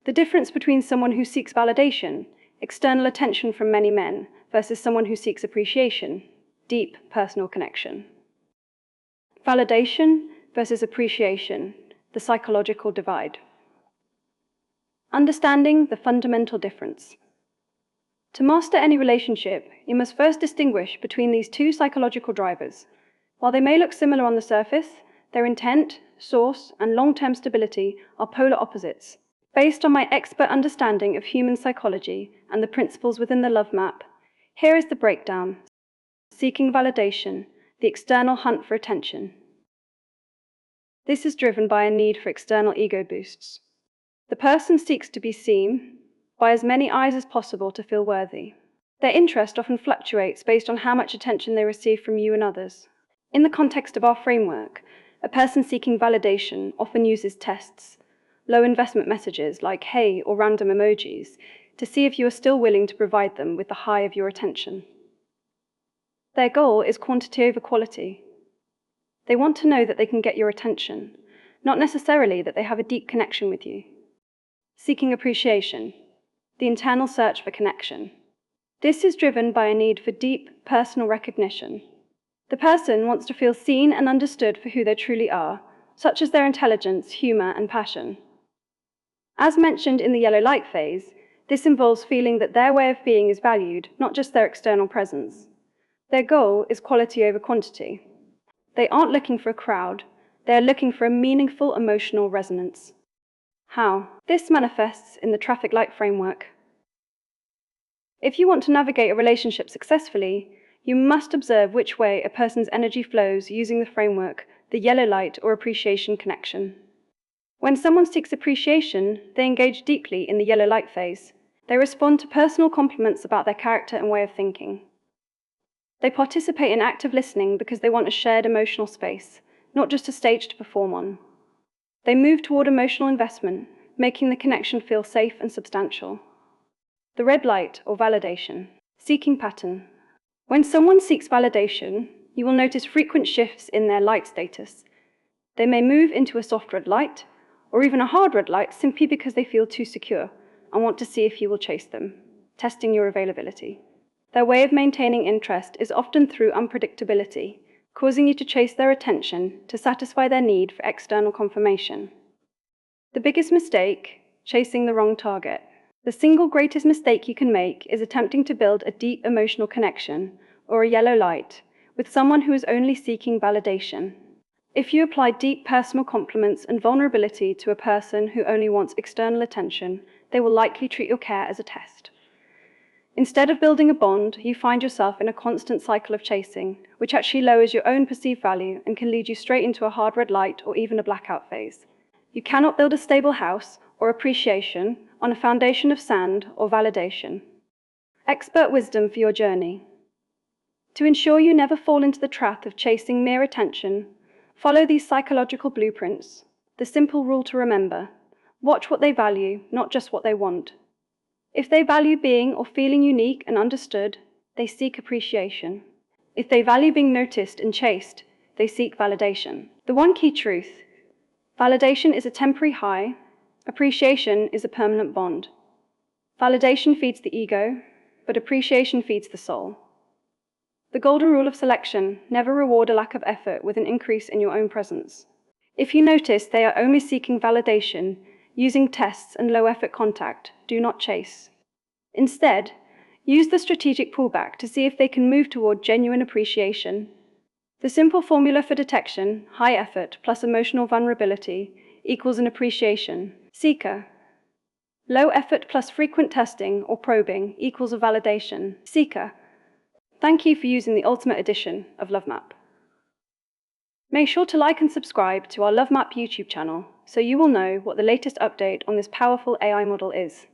The difference between someone who seeks validation, external attention from many men, versus someone who seeks appreciation, deep personal connection. Validation versus appreciation, the psychological divide. Understanding the fundamental difference. To master any relationship, you must first distinguish between these two psychological drivers. While they may look similar on the surface, their intent, source, and long-term stability are polar opposites. Based on my expert understanding of human psychology and the principles within the love map, here is the breakdown. Seeking validation, the external hunt for attention. This is driven by a need for external ego boosts. The person seeks to be seen by as many eyes as possible to feel worthy. Their interest often fluctuates based on how much attention they receive from you and others. In the context of our framework, a person seeking validation often uses tests, low investment messages like hey or random emojis, to see if you are still willing to provide them with the high of your attention. Their goal is quantity over quality. They want to know that they can get your attention, not necessarily that they have a deep connection with you. Seeking appreciation, the internal search for connection. This is driven by a need for deep personal recognition. The person wants to feel seen and understood for who they truly are, such as their intelligence, humor, and passion. As mentioned in the yellow light phase, this involves feeling that their way of being is valued, not just their external presence. Their goal is quality over quantity. They aren't looking for a crowd, they are looking for a meaningful emotional resonance. How? This manifests in the traffic light framework. If you want to navigate a relationship successfully, you must observe which way a person's energy flows using the framework, the yellow light or appreciation connection. When someone seeks appreciation, they engage deeply in the yellow light phase. They respond to personal compliments about their character and way of thinking. They participate in active listening because they want a shared emotional space, not just a stage to perform on. They move toward emotional investment, making the connection feel safe and substantial. The red light, or validation. Seeking pattern. When someone seeks validation, you will notice frequent shifts in their light status. They may move into a soft red light, or even a hard red light simply because they feel too secure and want to see if you will chase them, testing your availability. Their way of maintaining interest is often through unpredictability, causing you to chase their attention to satisfy their need for external confirmation. The biggest mistake, chasing the wrong target. The single greatest mistake you can make is attempting to build a deep emotional connection, or a yellow light, with someone who is only seeking validation. If you apply deep personal compliments and vulnerability to a person who only wants external attention, they will likely treat your care as a test. Instead of building a bond, you find yourself in a constant cycle of chasing, which actually lowers your own perceived value and can lead you straight into a hard red light or even a blackout phase. You cannot build a stable house or appreciation on a foundation of sand or validation. Expert wisdom for your journey. To ensure you never fall into the trap of chasing mere attention, follow these psychological blueprints. The simple rule to remember: watch what they value, not just what they want. If they value being or feeling unique and understood, they seek appreciation. If they value being noticed and chased, they seek validation. The one key truth: validation is a temporary high, appreciation is a permanent bond. Validation feeds the ego, but appreciation feeds the soul. The golden rule of selection: never reward a lack of effort with an increase in your own presence. If you notice they are only seeking validation, using tests and low-effort contact, do not chase. Instead, use the strategic pullback to see if they can move toward genuine appreciation. The simple formula for detection, high effort plus emotional vulnerability, equals an appreciation seeker. Low effort plus frequent testing or probing equals a validation seeker. Thank you for using the ultimate edition of Love Map. Make sure to like and subscribe to our Love Map YouTube channel so you will know what the latest update on this powerful AI model is.